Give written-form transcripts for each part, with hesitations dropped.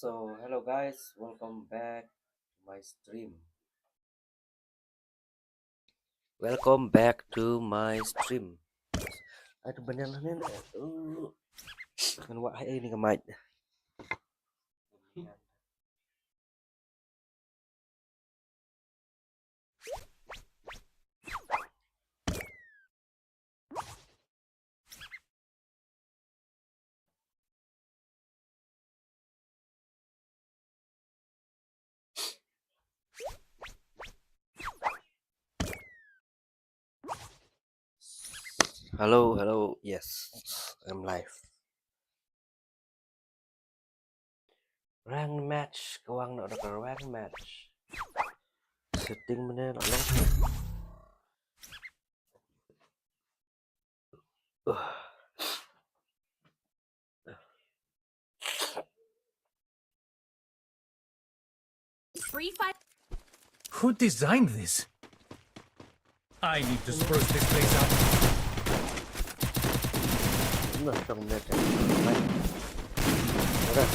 So, hello guys, welcome back to my stream. Welcome back to my stream. Aduh, banyak nih. Kan wah ini ke mic. Hello, hello. Yes, I'm live. Rank match, kawang nak ada rank match. Setting mana nak long. Free fight. Who designed this? I need to spruce this place up. Nah, trong này chẳng phải. Ada.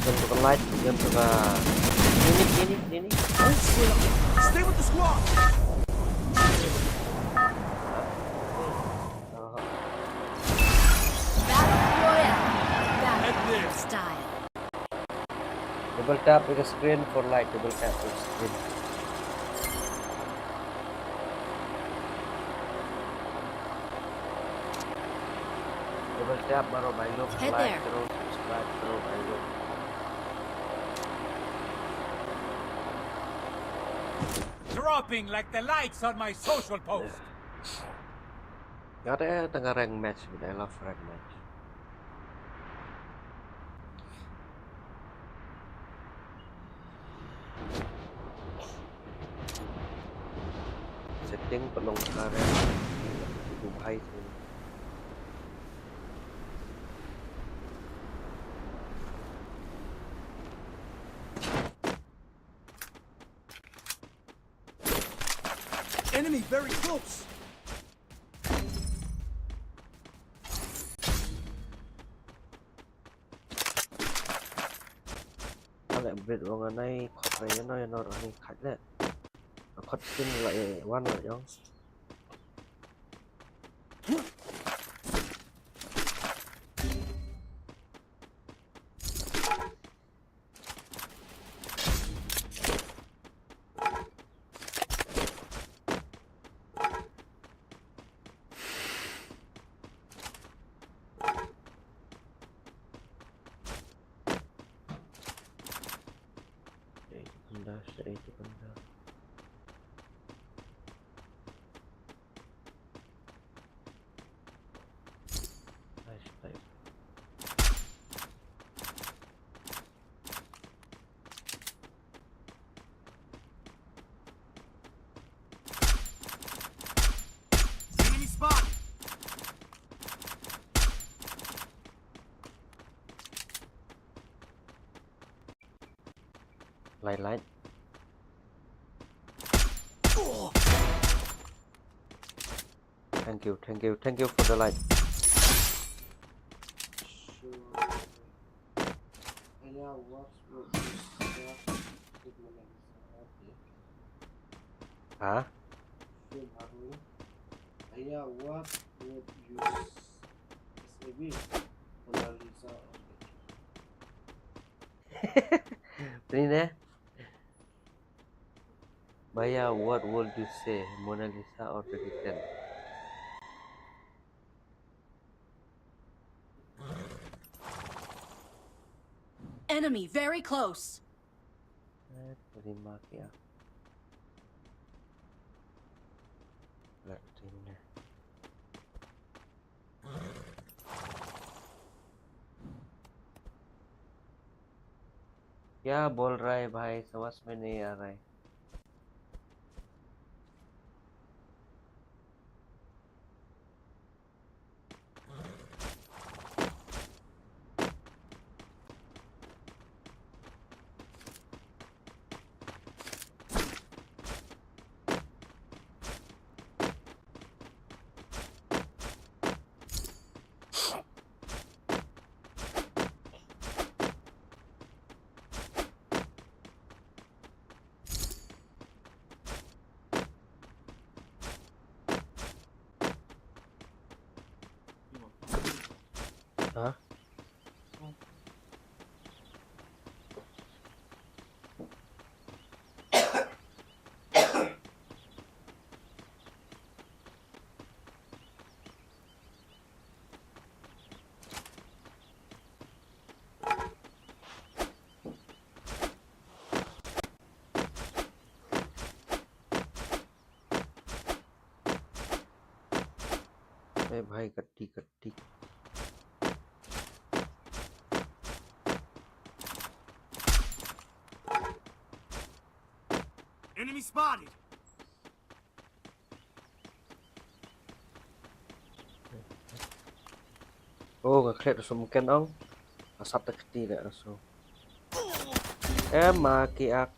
Jam tukang light, jam tukang ini. Stay with the squad! Battle Royale. Battle At this. style. Double tap with the screen for light. Double tap with the screen. Double tap baru baru Head like there. terus subscribe terus baru. Dropping like the lights on my social post. Katanya tengah rank match, I love rank match. Setting pelong karet itu baik sih. Enemy very close. Agak berat orang này khot này nó này khách đấy. Nó khot skin lại one rồi dong. Itu benda. Nice, nice. Enemy spot. Light. Thank you for the light. Hah? Ayah, what would you SAB Mona Lisa Ini deh. Baya, what would you say? Mona Lisa or the Titan? Enemy very close. Terima ya. Lihat ini. क्या बोल रहा है भाई, समझ में नहीं आ रहा है। Hah? भाई गड्डी गड्डी Enemy spotted. oh ngeklik langsung mungkin ong asap terketi deh langsung maki ak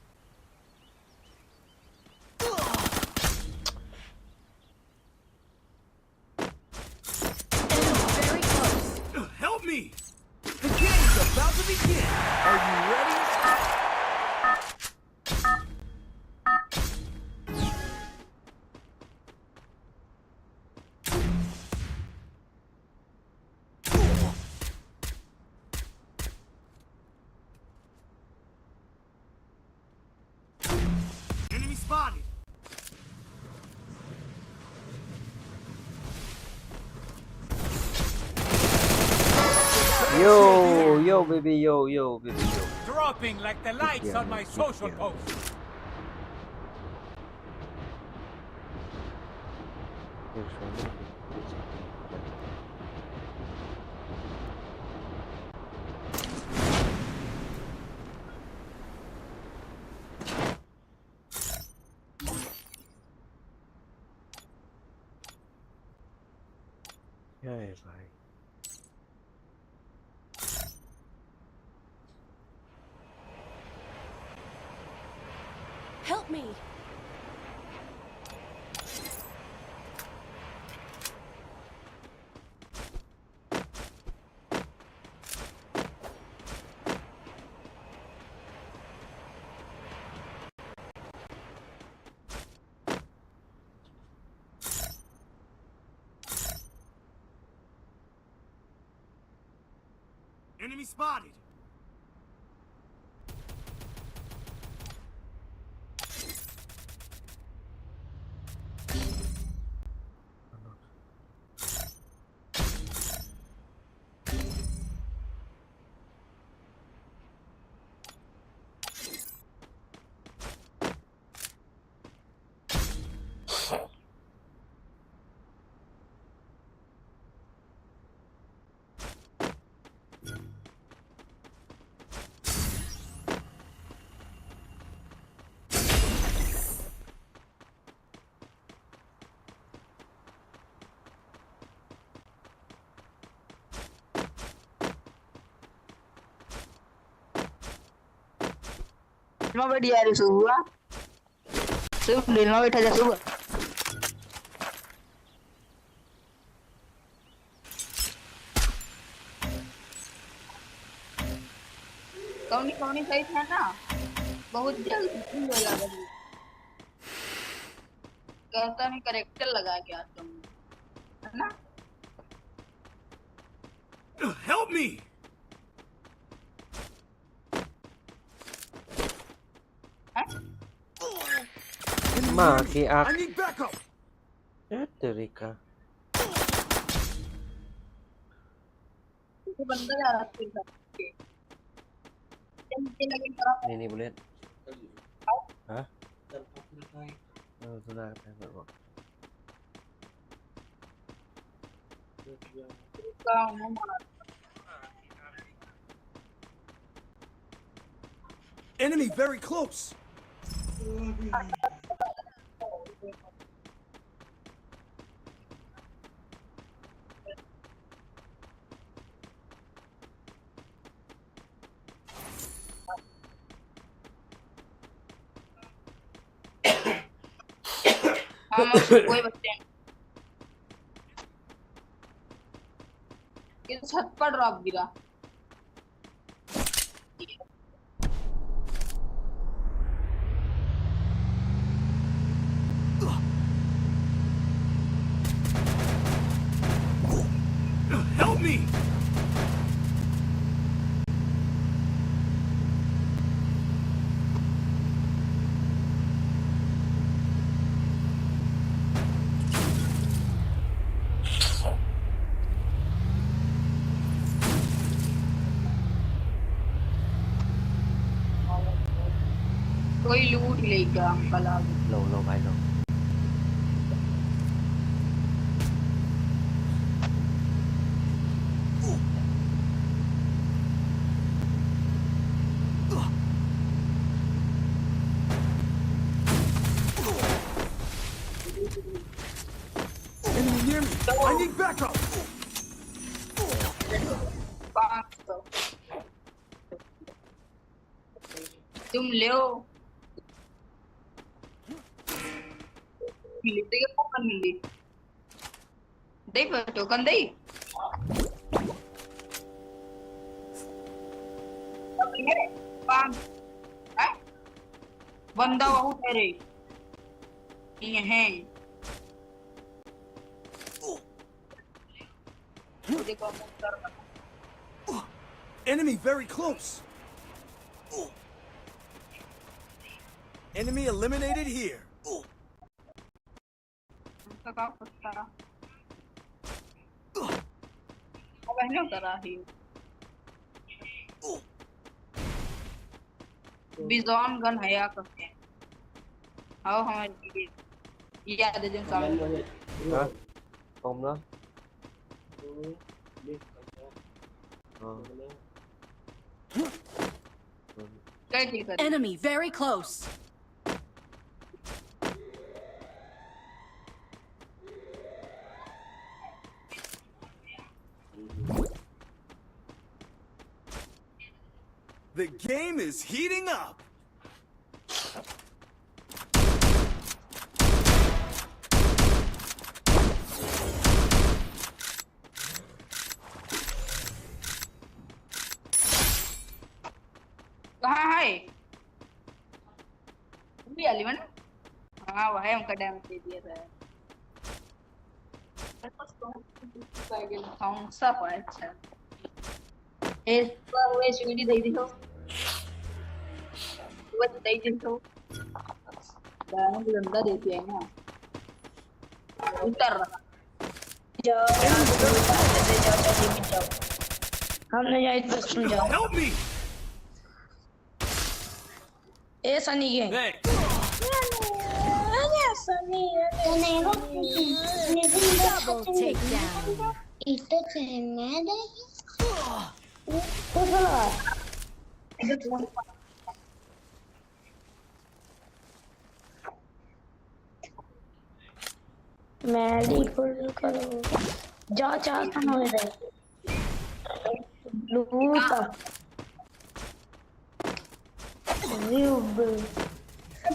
Enemy very close. Help me! The game's about to begin. Are you ready? Enemy spotted. yo baby yo baby yo Dropping like the lights on my social post. ya भाई Help me. Enemy spotted. Cuma di hari subuh, di mau aja subuh. कौन सही था ना बहुत जल्दी लगा दिया कहता नहीं करेक्टर लगा के आता हूँ है ना Help me! maki ak I need backup. Terika itu benda ya rasanya lagi terang ini boleh hah Dan aku naik sudah tengok Enemy very close. कोई बच्चे ये छत पर ड्रॉप गिरा Help me! कोई लूट लेगा अंकल आगे। Low, low, भाई low. Enemy near me! I need backup! 500 तुम ले मिलते के टोकन मिली दे पर टोकन दे पांच है बंदा बहुत है रे ये है देखो Enemy very close! Enemy eliminated here! काम करता अब है ना करा ही बिजॉन गन है या करते हैं आओ हमारे याद है जिन सामने Hả? Không đó. Tôi biết rồi. Ờ. कई किल कर Enemy very close. The game is heating up! कहाँ है भी एलिमेंट हाँ वह है उनका डैमेज दे दिया था कौन सा पाए अच्छा इस पर वो सीढ़ी दे दी तो वो दे दी तो डैमेज गंदा देती है ना उतर रहा जाओ हमने जाए तो समझाओ Help me! ऐसा नहीं है Thanks! Double takedown. Itu cenada. Madi full karo. जा चाहता हूँ इधर लूटा रियूब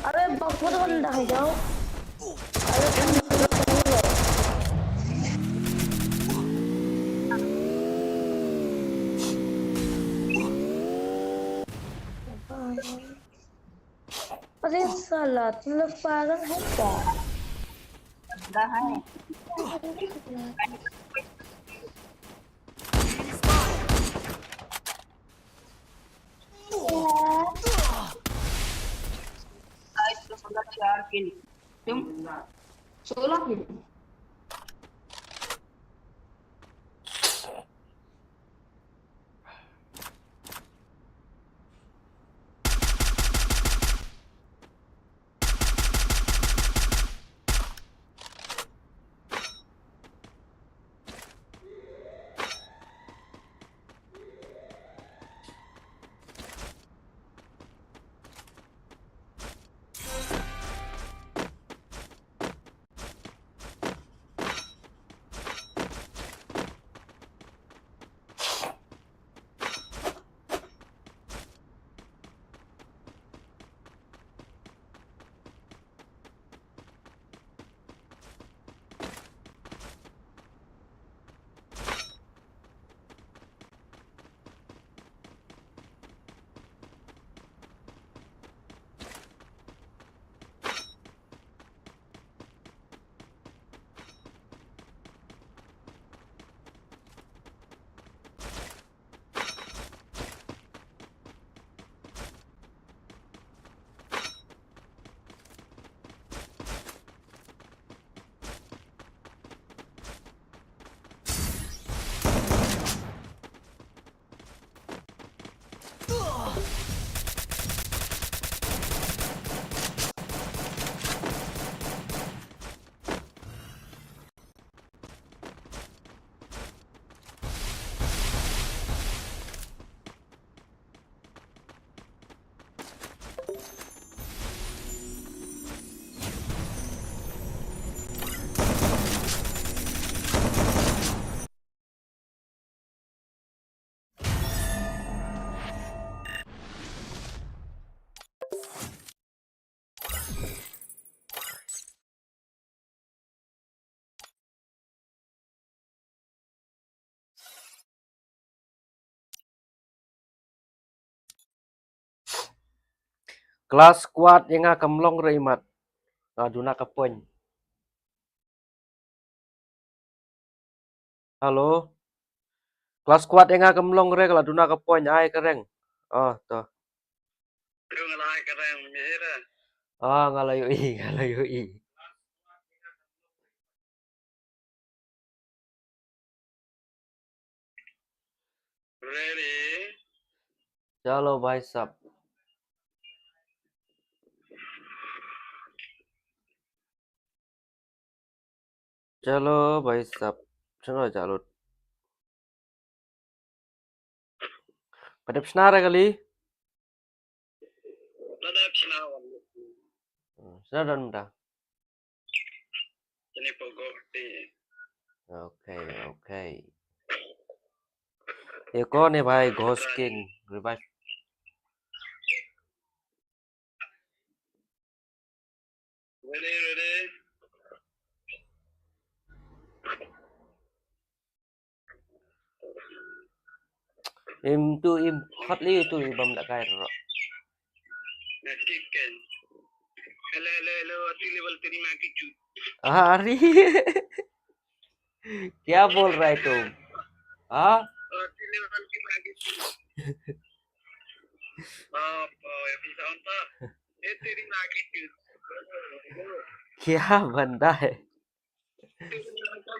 अरे बहुत बंदा है जाओ अरे साला तुम लोग पागल है क्या चार किल तुम 16 किल Kelas kuat yang akan melong reimat. Aduna ke poin. Halo. Kelas kuat yang akan melong re kalau aduna ke poin ai kereng. Oh, tuh. Lu ngelai keren mira. Oh, ngalayu i, ngalayu i. Ready? Chalo bhai sab. Chalo bhai sab. Chalo chalo. Pada pesnara kali. Ladap sinawan. Sudah dan dah. Ini pokok di. Oke, oke. ये कौन है भाई ghost king revive Ready? im tu im hot li tu ibam nak kai ro Chicken. Hello, अति level 3 में की अरे क्या बोल रहा है तुम हाँ अति level की मैगी आप bisa onta तेरी मैगी क्या बंदा है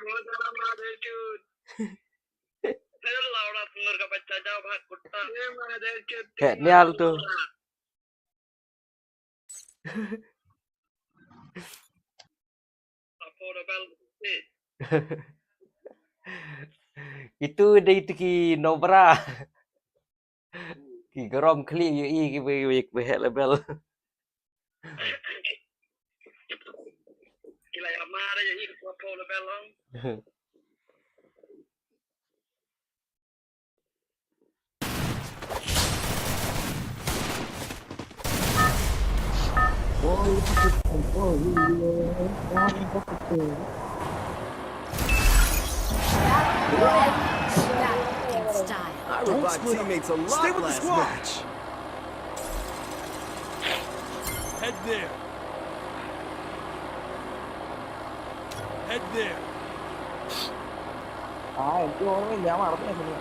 बहुत बड़ा महादेव चूत तेरे लावड़ा सुंदर का बच्चा जाओ भाग कुत्ता ये Mahadev चूत kayak nial tuh affordable itu dia itu ki nobra ki gerom kli yu i ki be level Gila ya marah ya ini affordable long Back in style. I revived teammates a lot last match. Head there. Head there. എനിക്ക് ഓർമ്മയില്ല ഞാൻ മറന്നു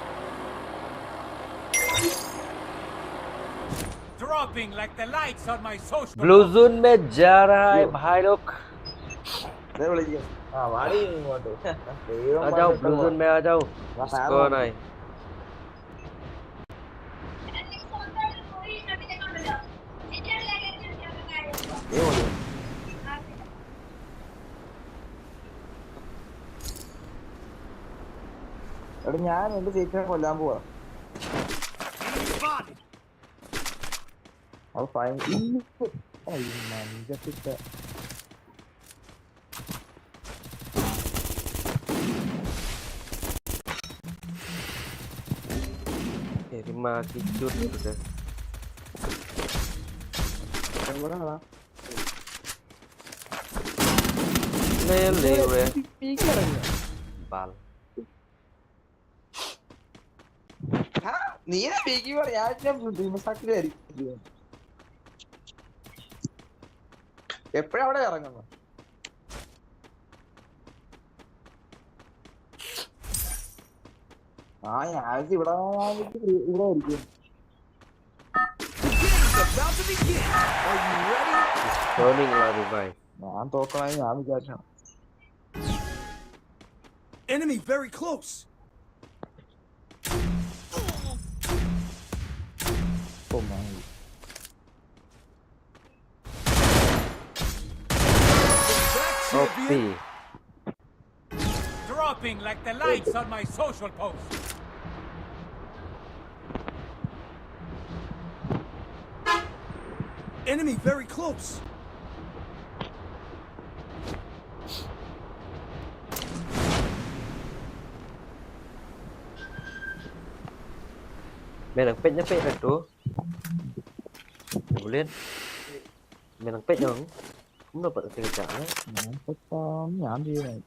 Dropping like the lights on my social. blue zone में जा रहा है भाई लोग വിളിക്കും ആ വാടി ഇങ്ങോട്ട് आ जाओ blue zone में आ जाओ इसको नहीं എടാ ഞാൻ എന്റെ ചേച്ചിനെ കൊല്ലാൻ പോവാ അത് ഫൈൻ മഞ്ചത്തിട്ട terima kicut udah എവിടാ lele we bal നീ ബേക്കി പറയാ സാക്ഷിയായിരിക്കും എപ്പോഴാ അവിടെ ഇറങ്ങുന്നു ആ ഞാൻ ഇവിടെ ഇവിടെ ആയിരിക്കും About to begin. Are you ready? turning lah revive ഞാൻ തോക്കണമായി ഞാൻ വിചാരിച്ചു Enemy very close. OP Dropping like the lights on my social post. Enemy very close. Menang pet nyampe dah tu. Boleh. Menang pet dong. Kamu dapat kerja kan? ഞാൻ ചെയ്യുന്നത്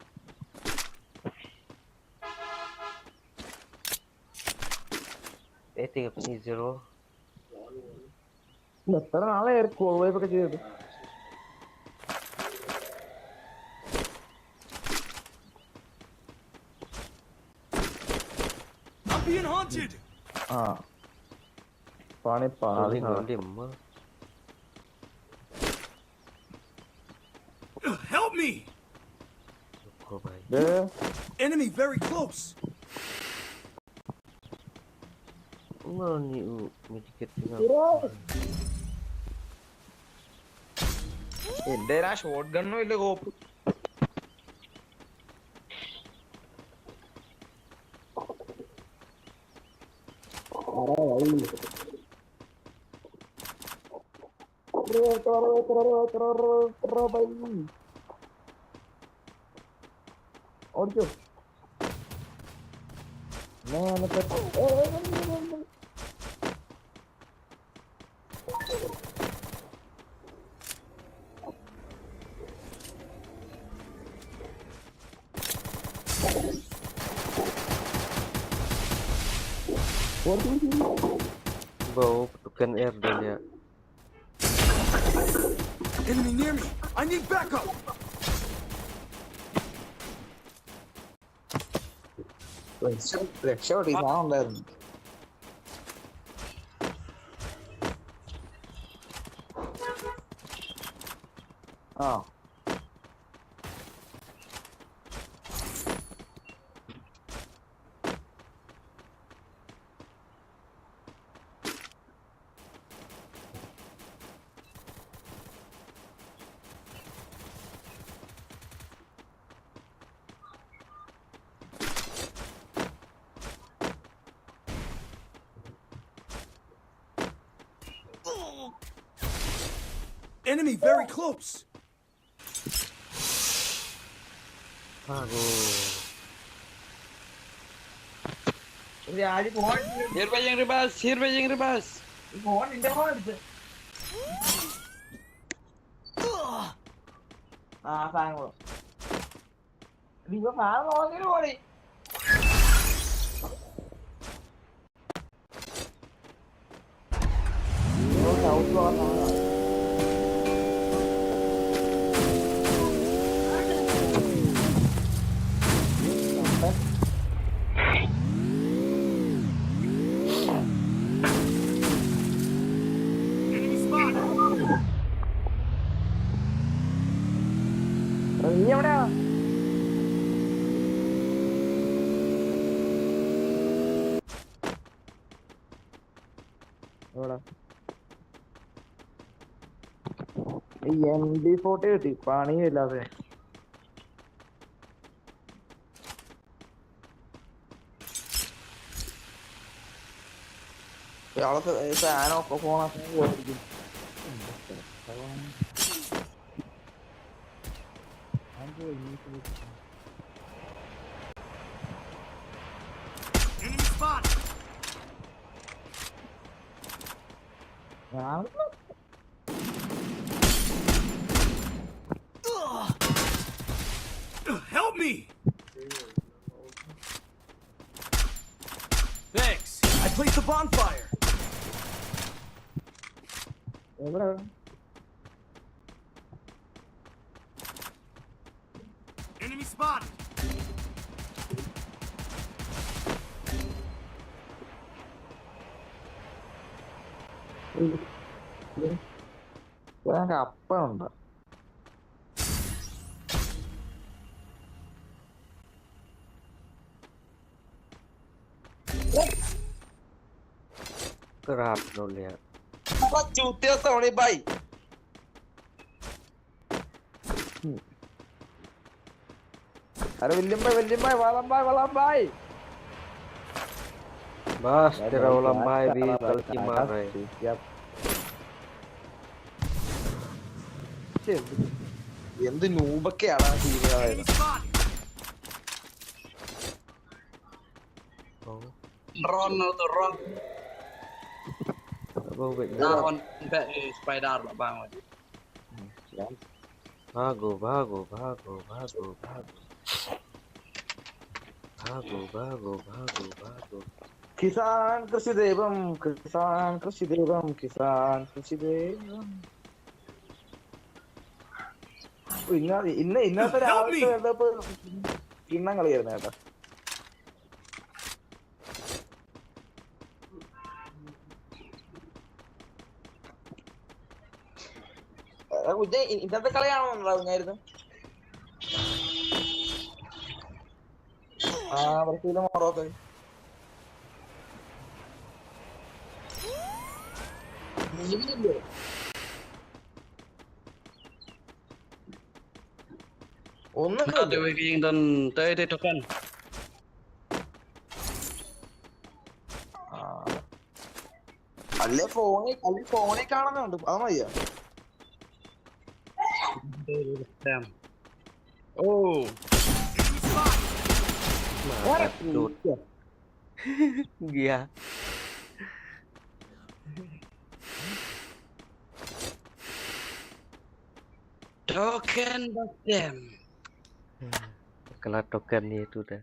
Eh 3.0. എത്ര നാളെ call വൈപ്പൊക്കെ ചെയ്തത്. I'm being haunted. ആ പണി പാളി. Lima. Help me! Kau baik. ഇത് Enemy very close. Mana ni medikit tinggal. എന്റെ ആ ഷോട്ട് ഗണ്ണും ഇല്ല കോപ്പ്. ഓടിച്ചോ. Bau petukan air dah lihat. Enemy near me. I need backup. രക്ഷപ്പെടി സാധനം ഉണ്ടായിരുന്നു. ആ Enemy very close. Aduh. Here by yang rebas, here by yang rebas. ആ സാധനങ്ങളോ സാധനം നോക്കിട്ട് പോടി. Enemy spotted. നീ എവിടെയാ? എവിടെ? ഈ MB40 കിട്ടി പണിയില്ലാതെ. ഇയാളൊക്കെ ഫാനൊക്കെ ഫോണൊക്കെ ഓടിക്കും. Enemy spotted. ഞാൻ Help me. Thanks. I placed a bonfire. എവിടെ? Enemy spotted. അപ്പുണ്ട്. Kerap lo lihat. ചൂത്തിയ സോണി ബൈ. അരെ വല്യമ്പായ് വളമ്പായ്. Bas, kira ulam bay bi talki marai. എന്ത് നൂബൊക്കെയാണ് ആ ടീമുകളായത്. Enemy spotted. Oh, Ron atau Ron. bau bet. Ron back spider lah bang. Bago. Kisan കൃഷിദേവം Kisan കൃഷിദേവം Kisan കൃഷിദേവം. ഇന്നത്തെ രാവിലത്തെ വേൾഡ് കപ്പ് കിണ്ണം കളിയായിരുന്നു കേട്ടോ. ഇന്നത്തെ കളിയാണോ ഉണ്ടാവുന്നായിരുന്നു? ബ്രസീലും മൊറോക്കോയും. ഒന്നും tới đây cho con. അല്ലേ ഫോണിൽ കാണുന്നുണ്ട്, അത് മതിയോ? Oh, Iya. token them. Kelar tokennya itu dah.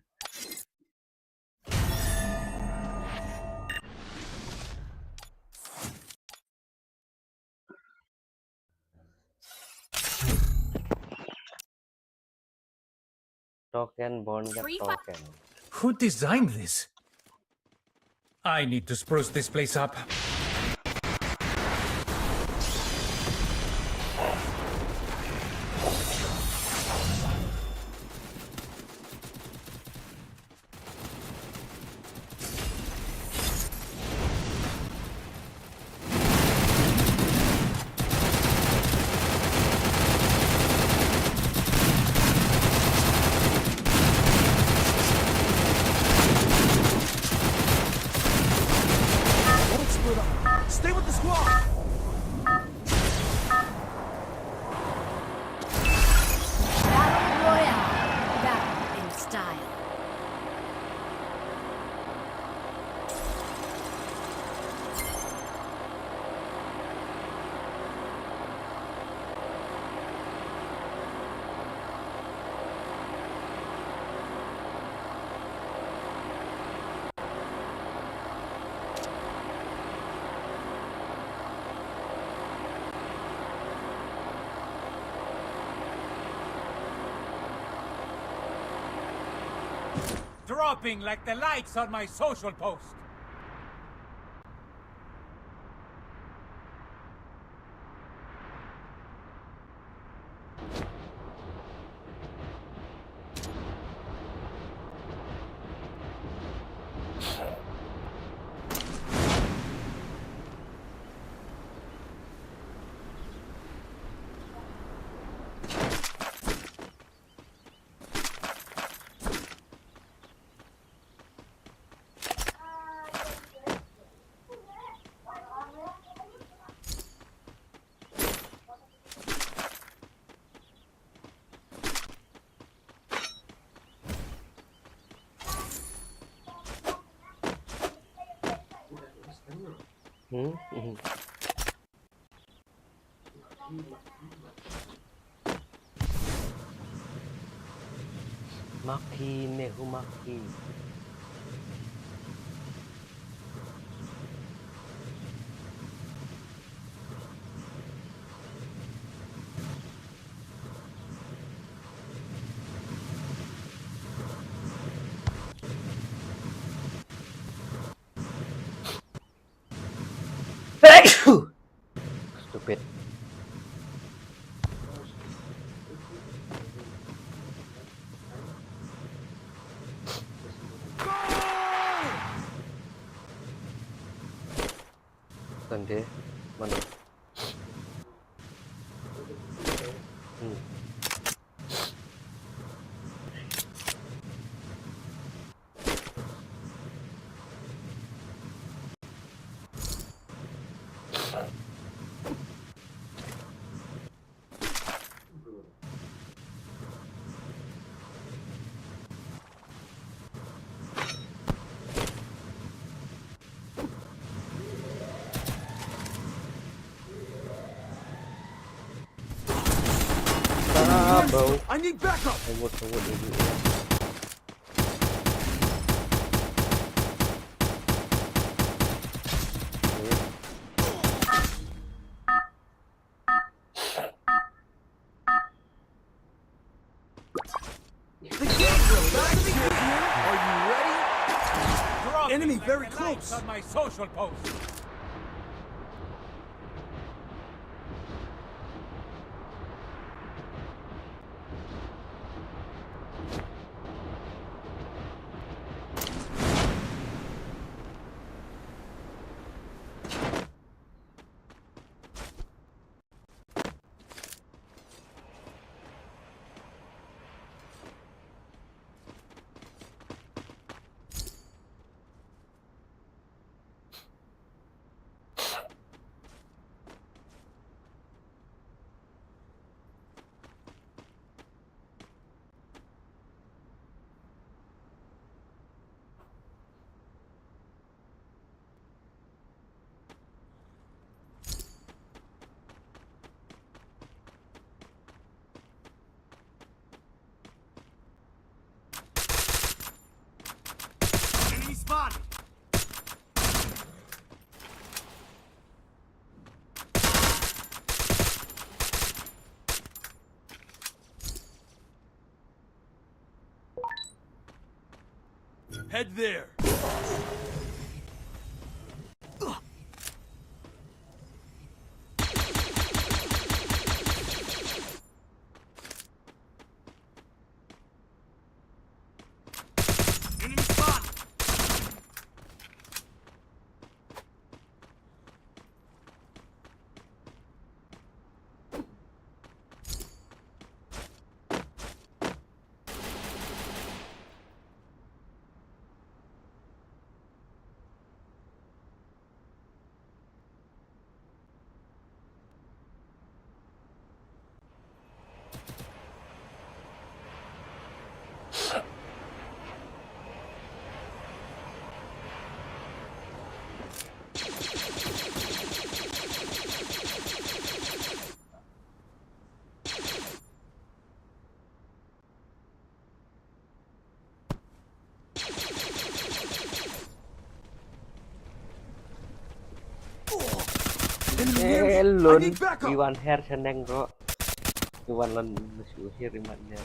Token bond get Free token. Who designed this? I need to spruce this place up. Stay with the squad. Battle Royale. Battle in style. Dropping like the likes on my social post. Maki Nehumaki. Stupid. Tande mana? Bro. I need backup. Tunggu dulu. Enemy very close. On my social post. Enemy spotted. Head there. Enemy spotted. Lun need backup. Iwan Her seneng bro. Iwan lan musuh rimannya.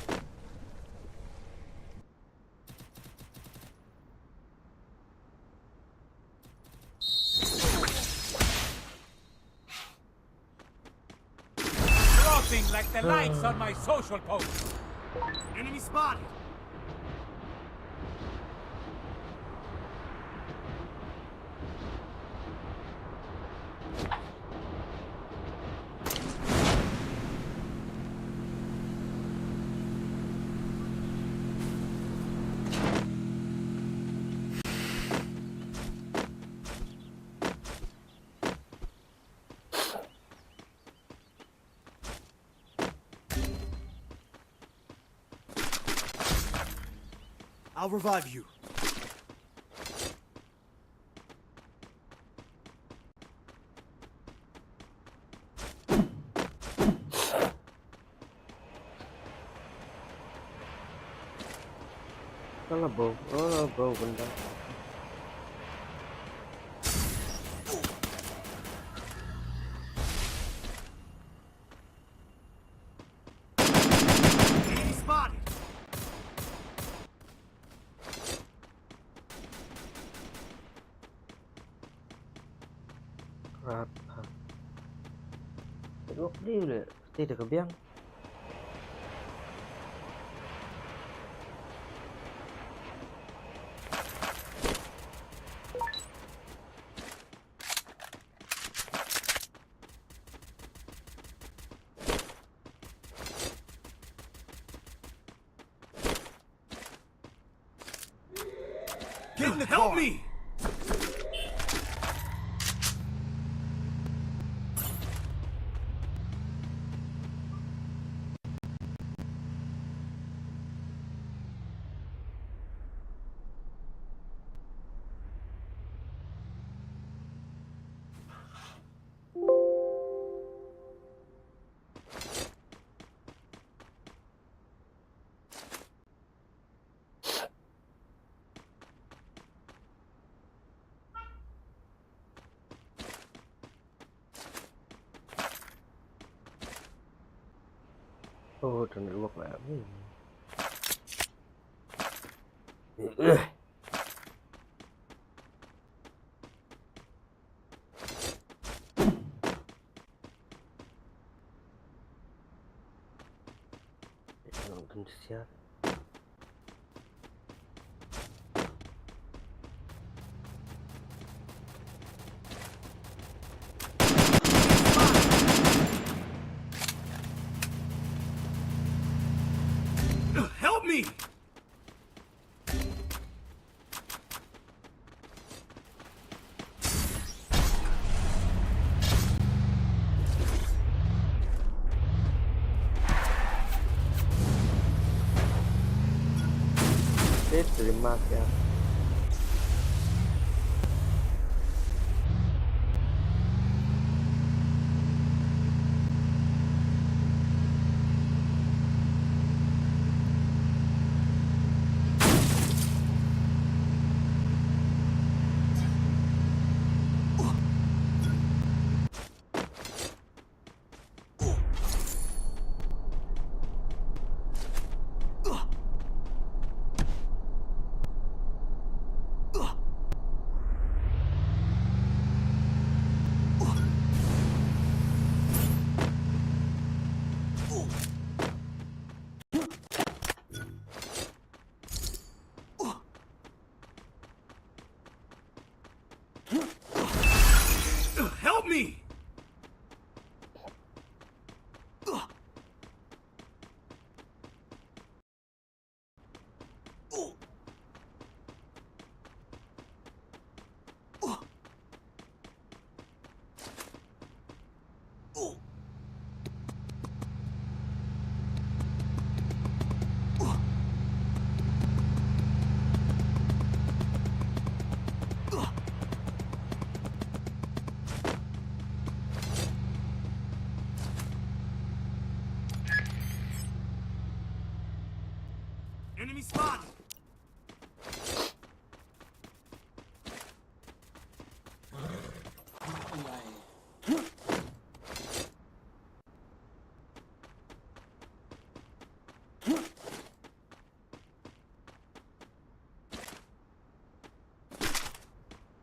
Dropping like the likes on my social post. Enemy spotted. I'll revive you. Salah bau benda. Enemy spotted. Rata. Terus dia udah tidak kebiang. Get in the car. Help me. Oh, dan luak lah. Terima kasih. Help me! Enemy spotted!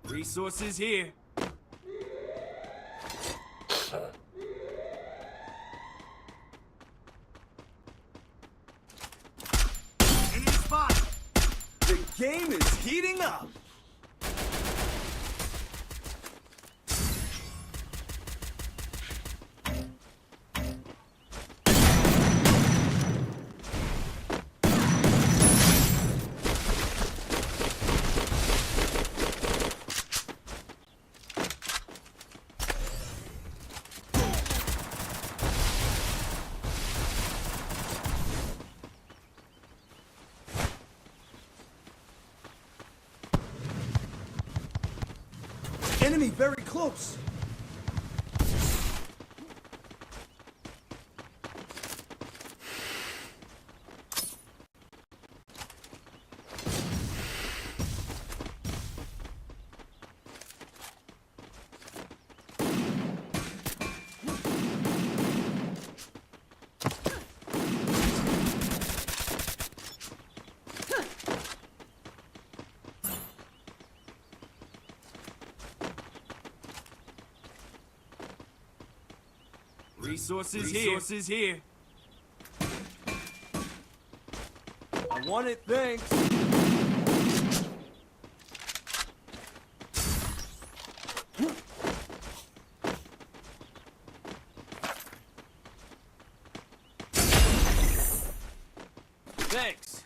Resources here. Enemy spotted! The game is heating up! Enemy very close! Resources here. I want it, thanks. Thanks.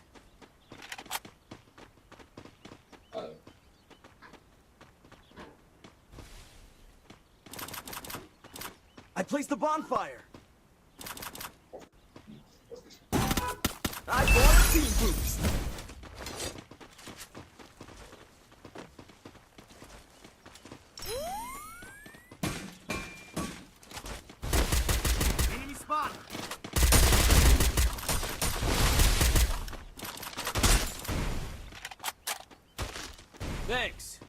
I placed the bonfire. I bought a team boost. Enemy spotted. Thanks.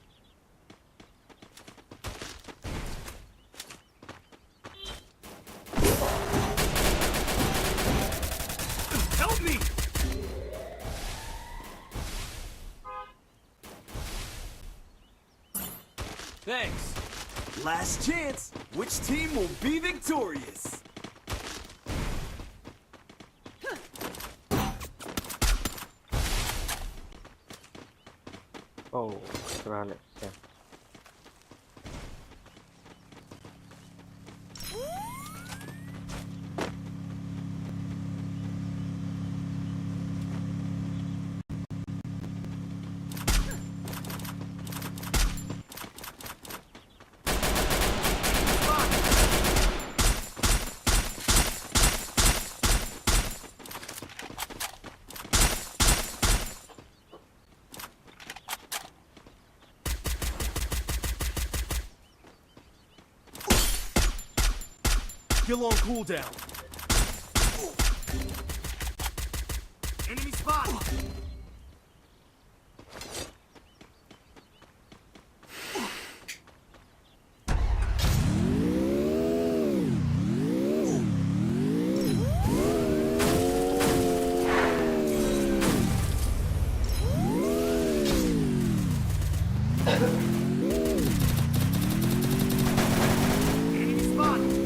Help me! Thanks. Last chance. Which team will be victorious? Oh, surrounded. Yeah. skill on cooldown. Enemy spotted. Enemy spotted.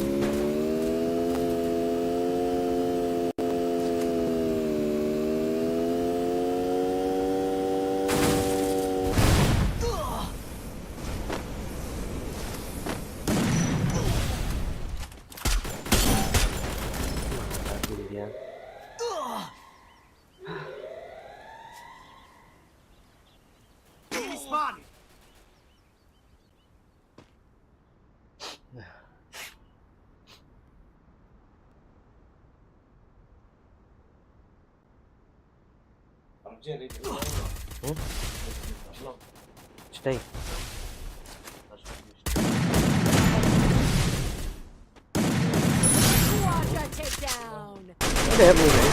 Tadi dia. Enemy spotted. Stay. Quadra takedown. Ada ya belum ya?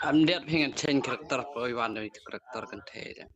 I'm not paying attention character for one of the character contained.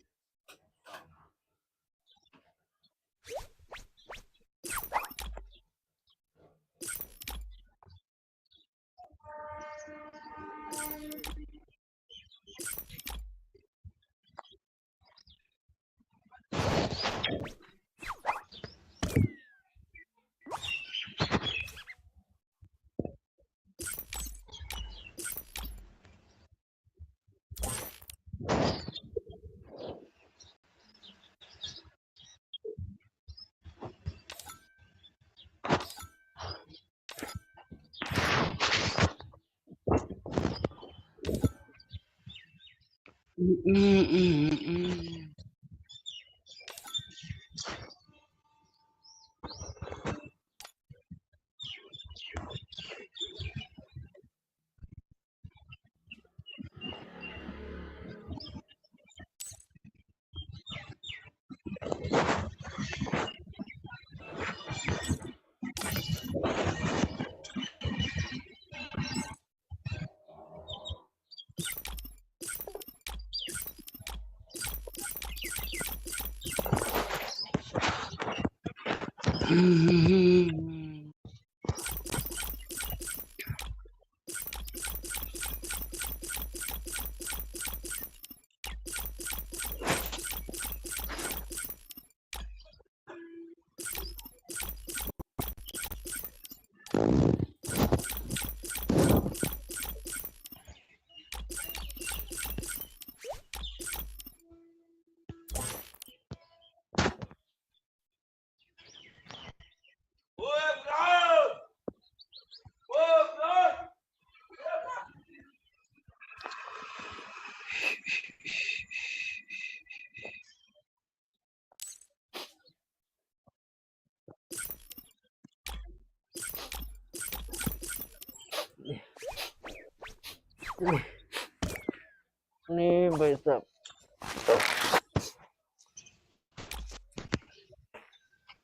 Nih, bicep.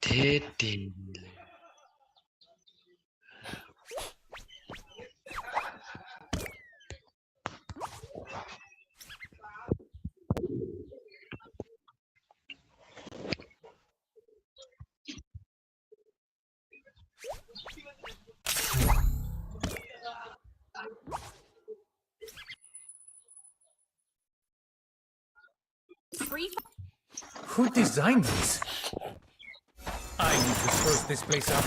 Teddy. Who designed this? I need to spruce this place up.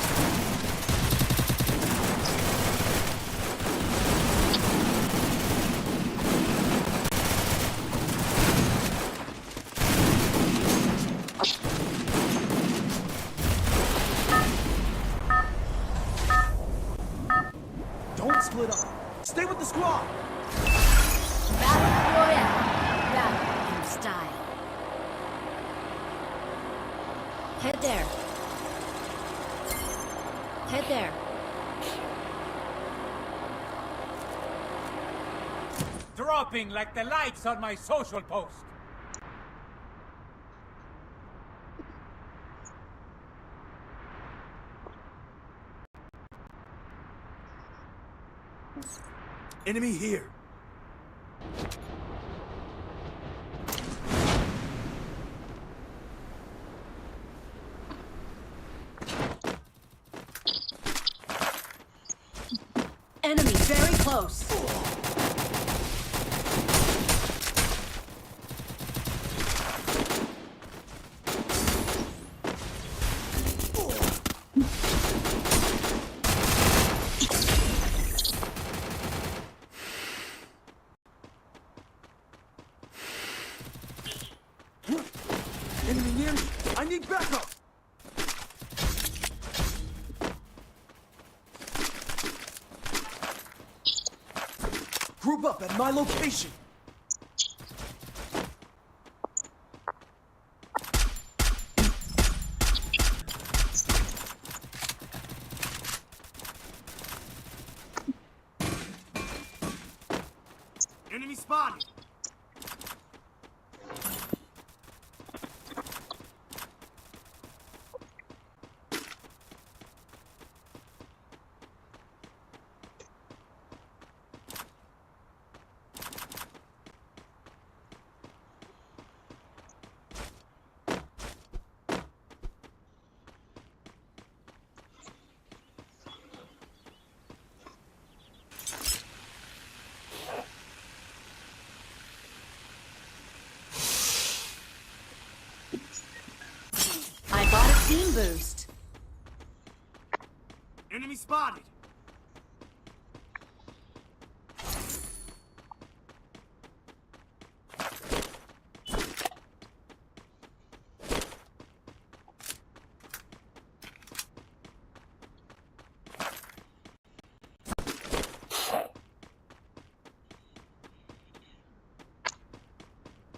split up. Stay with the squad. Battle Royale. Battle in style. Head there. Head there. Dropping like the lights on my social post. Enemy here. Enemy very close. Enemy near me. I need backup. Group up at my location. Enemy spotted. I bought a team boost. Enemy spotted.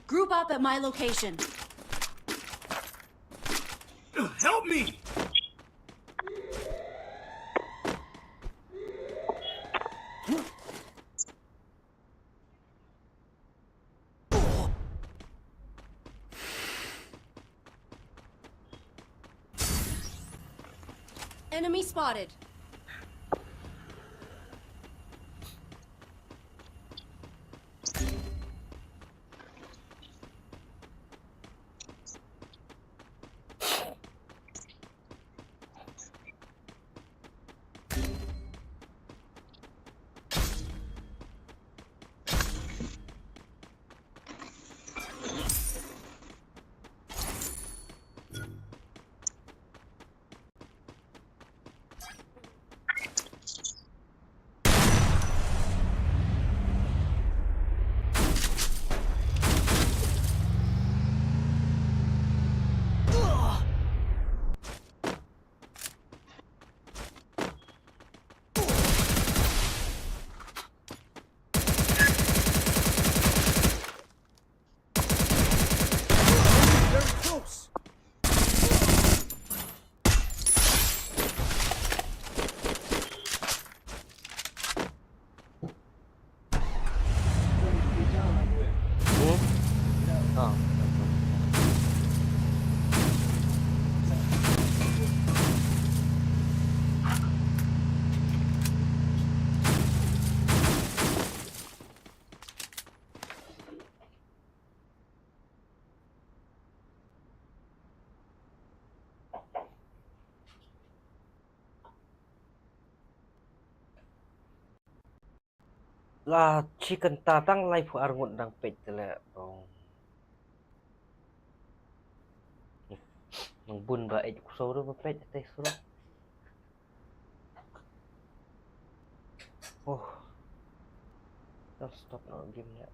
Group up at my location. Help me! Enemy spotted. Very close. Oh. Lah chicken tatang live arngut nang page tele bong. Nang bun ba ej kusoro ba page teh suro. Oh. Stop no game ya.